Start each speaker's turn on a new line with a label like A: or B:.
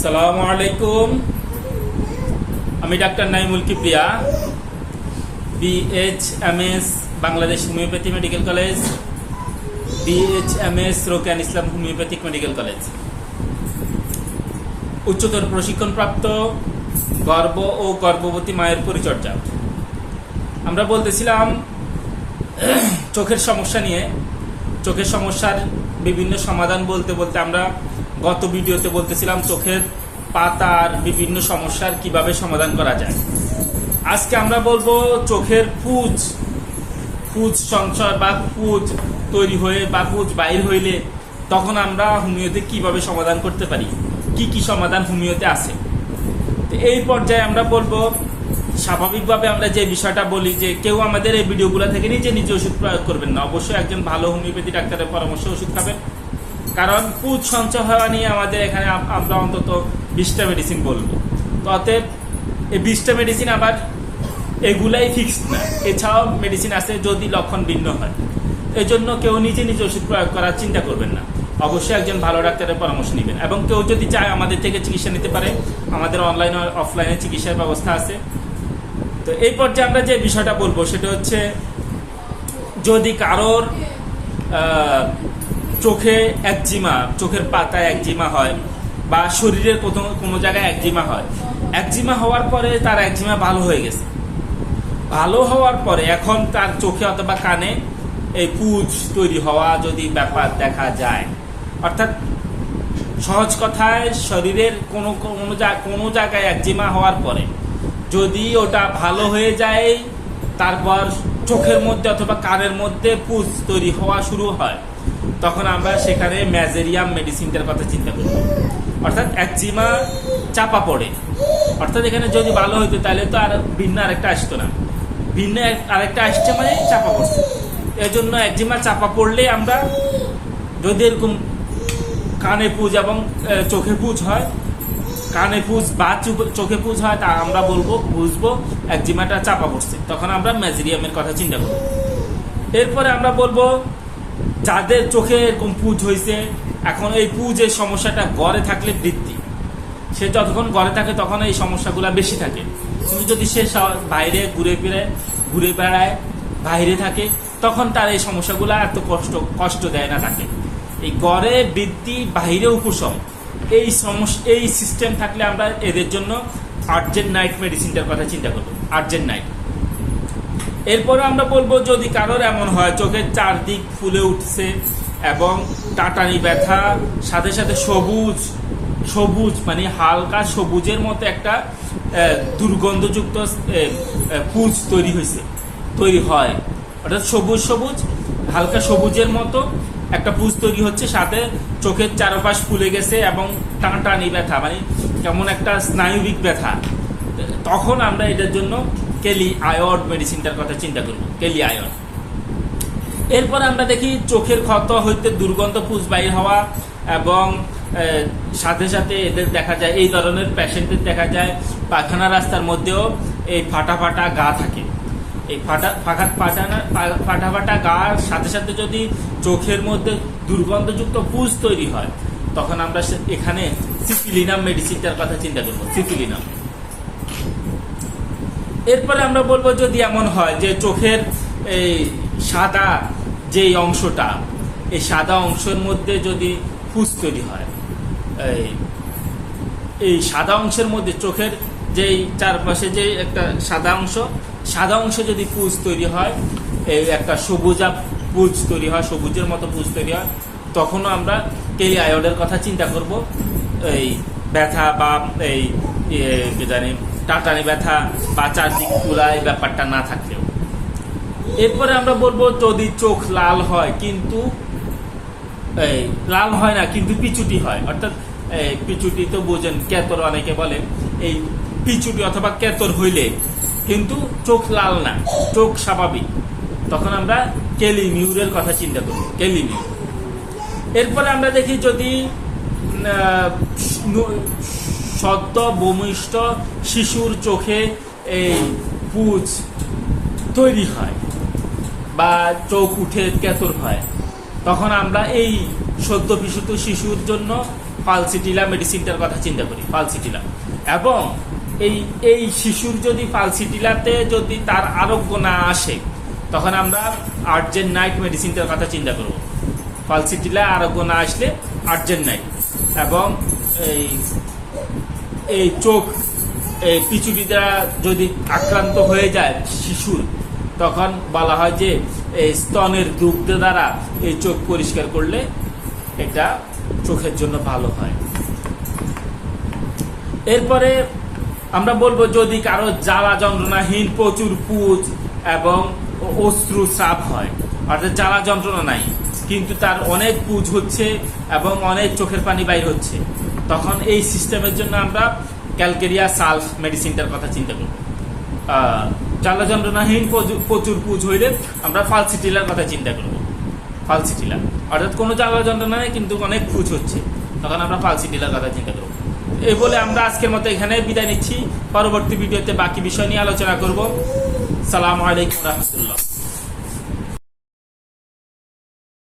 A: আসসালামু আলাইকুম। আমি doctor Naimul Kibria, BHMS Bangladesh homeopathy medical college, BHMS রোকেয়ান ইসলাম হোমিওপ্যাথিক মেডিকেল কলেজ, উচ্চতর প্রশিক্ষণপ্রাপ্ত গর্ভ ও গর্ভবতী মায়ের পরিচর্যা। আমরা বলতেছিলাম চোখের সমস্যা নিয়ে। চোখের সমস্যার বিভিন্ন সমাধান বলতে বলতে আমরা গত ভিডিওতে বলতেছিলাম চোখের পাতার বিভিন্ন সমস্যার কিভাবে সমাধান করা যায়। আজকে আমরা বলবো চোখের পুঁজ সংশয় বা পুঁজ তৈরি হয়ে বা পুঁজ বাইর হইলে তখন আমরা হোমিওতে কিভাবে সমাধান করতে পারি, কি কি সমাধান হোমিওতে আছে। তো এই পর্যায়ে আমরা বলবো, স্বাভাবিকভাবে আমরা যে বিষয়টা বলি যে কেউ আমাদের এই ভিডিওগুলো থেকে নিজে ওষুধ প্রয়োগ করবেন না, অবশ্যই একজন ভালো হোমিওপ্যাথি ডাক্তারের পরামর্শে ওষুধ খাবেন। কারণ পুঁজ সঞ্চয় হওয়া নিয়ে আমাদের এখানে আমরা অন্তত 20টা মেডিসিন বলবো। তো অতএব এই 20টা মেডিসিন আবার এগুলাই ফিক্সড না, এছাড়াও মেডিসিন আছে যদি লক্ষণ ভিন্ন হয়। এই জন্য কেউ নিজে ওষুধ প্রয়োগ করার চিন্তা করবেন না, অবশ্যই একজন ভালো ডাক্তারের পরামর্শ নেবেন। এবং কেউ যদি চায় আমাদের থেকে চিকিৎসা নিতে পারে, আমাদের অনলাইন ও অফলাইনে চিকিৎসার ব্যবস্থা আছে। তো এই পর্যায়ে আমরা যে বিষয়টা বলবো সেটা হচ্ছে, যদি কারোর চোখে একজিমা, চোখের পাতায় একজিমা হয় বা শরীরের কোনো জায়গায় একজিমা হয়, একজিমা হওয়ার পরে তার একজিমা ভালো হয়ে গেছে, ভালো হওয়ার পরে এখন তার চোখে অথবা কানে এই পুঁজ তৈরি হওয়া যদি ব্যাপার দেখা যায়, অর্থাৎ সহজ কথায় শরীরের কোনো জায়গায় একজিমা হওয়ার পরে যদি ওটা ভালো হয়ে যায়, তারপর চোখের মধ্যে অথবা কানের মধ্যে পুঁজ তৈরি হওয়া শুরু হয়, তখন আমরা সেখানে ম্যাজেরিয়াম মেডিসিনটার কথা চিন্তা করি। অর্থাৎ একজিমা চাপা পড়ে, অর্থাৎ এখানে যদি ভালো হইতো তাহলে তো আর ভিন্ন আরেকটা আসতো না, ভিন্ন আরেকটা আসছে মানে চাপা পড়ছে। এই জন্য একজিমা চাপা পড়লে আমরা যদি এরকম কানে পুঁজ এবং চোখে পুঁজ হয়, কানে পুঁজ বা চোখে পুঁজ হয়, তা আমরা বুঝবো একজিমাটা চাপা পড়ছে, তখন আমরা ম্যাজেরিয়ামের কথা চিন্তা করব। এরপরে আমরা বলবো যাদের চোখে এরকম পুঁজ হয়েছে, এখন এই পুঁজের সমস্যাটা গড়ে থাকলে বৃদ্ধি, সে যতক্ষণ গড়ে থাকে তখন এই সমস্যাগুলো বেশি থাকে। কিন্তু যদি সে বাইরে ঘুরে বেড়ায় বাইরে থাকে, তখন তার এই সমস্যাগুলো এত কষ্ট দেয় না তাকে। এই গড়ে বৃদ্ধি, বাইরে উপশম, এই সিস্টেম থাকলে আমরা এদের জন্য আর্জেন্ট নাইট মেডিসিনটার কথা চিন্তা করবো, আর্জেন্ট নাইট। এরপরে আমরা বলবো যদি কারোর এমন হয় চোখের চারদিক ফুলে উঠছে এবং টাটানি ব্যথা, সাথে সাথে সবুজ মানে হালকা সবুজের মতো একটা দুর্গন্ধযুক্ত পুঁজ তৈরি হয়, অর্থাৎ সবুজ হালকা সবুজের মতো একটা পুঁজ তৈরি হচ্ছে, সাথে চোখের চারপাশ ফুলে গেছে এবং টানটানি ব্যথা মানে কেমন একটা স্নায়ুবিক ব্যথা, তখন আমরা এটার জন্য কেলি আয়ড মেডিসিনটার কথা চিন্তা করব, কেলি আয়ড। এরপরে আমরা দেখি চোখের ক্ষত হইতে দুর্গন্ধ পুঁজ বাইর হওয়া এবং সাথে সাথে এদের দেখা যায়, এই ধরনের পেশেন্টের দেখা যায় পায়খানা রাস্তার মধ্যেও এই ফাটা গা থাকে। এই ফাটা গার সাথে সাথে যদি চোখের মধ্যে দুর্গন্ধযুক্ত পুঁজ তৈরি হয়, তখন আমরা এখানে সিপিলিনাম মেডিসিনটার কথা চিন্তা করব, সিপিলিনাম। এরপরে আমরা বলবো যদি এমন হয় যে চোখের এই সাদা যেই অংশটা, এই সাদা অংশের মধ্যে যদি পুঁজ তৈরি হয়, এই সাদা অংশের মধ্যে চোখের যেই চারপাশে যে একটা সাদা অংশে যদি পুঁজ তৈরি হয়, এই একটা সবুজা পুঁজ তৈরি হয়, সবুজের মতো পুঁজ তৈরি হয়, তখনও আমরা কেলি আয়োডের কথা চিন্তা করব, এই ব্যথা বা এই টাটানি ব্যথা বা চারদিক ফুলা এই ব্যাপারটা না থাকলেও। এরপরে আমরা বলবো যদি চোখ লাল হয় কিন্তু লাল হয় না কিন্তু পিচুটি হয়, অর্থাৎ পিচুটি তো বোঝেন, কেতর অনেকে বলেন, এই পিচুটি অথবা কেতর হইলে কিন্তু চোখ লাল না, চোখ স্বাভাবিক, তখন আমরা কেলিমিউরের কথা চিন্তা করি, কেলিমিউর। এরপরে আমরা দেখি যদি সদ্য ভূমিষ্ঠ শিশুর চোখে এই পুঁজ তৈরি হয় বা চোখ উঠে কেতর হয়, তখন আমরা এই সদ্য পিসুত শিশুর জন্য ফালসিটিলা মেডিসিনটার কথা চিন্তা করি, ফালসিটিলা। এবং এই শিশুর যদি ফালসিটিলাতে যদি তার আরোগ্য না আসে, তখন আমরা আর্জেন্ট নাইট মেডিসিনটার কথা চিন্তা করব। ফালসিটিলা আরোগ্য না আসলে আর্জেন্ট নাইট। এবং এই চোখ পিছুটি দ্বারা যদি আক্রান্ত হয়ে যায় শিশুর, তখন বলা হয় যে এই স্তনের দুগ্ধ দ্বারা এই চোখ পরিষ্কার করলে এটা চোখের জন্য ভালো হয়। এরপরে আমরা বলবো যদি কারো জ্বালা যন্ত্রণাহীন প্রচুর পুজ এবং অশ্রু স্রাব হয়, অর্থাৎ জ্বালা যন্ত্রণা নাই কিন্তু তার অনেক পুজ হচ্ছে এবং অনেক চোখের পানি বাইর হচ্ছে, তখন এই সিস্টেমের জন্য আমরা ক্যালকেরিয়া সালফ মেডিসিনটার কথা চিন্তা করব। জ্বালা যন্ত্রণাহীন প্রচুর পুজ হইলে আমরা ফালসিটিলার কথা চিন্তা করব। ফালসিটিলা অর্থাৎ কোনো জ্বালা যন্ত্রণা নেই কিন্তু অনেক পুজ হচ্ছে, তখন আমরা ফালসিটিলার কথা চিন্তা করব। এই বলে আমরা আজকের মতো এখানে বিদায় নিচ্ছি। পরবর্তী ভিডিওতে বাকি বিষয় নিয়ে আলোচনা করব। সালামু আলাইকুম রহমতুল্লাহ।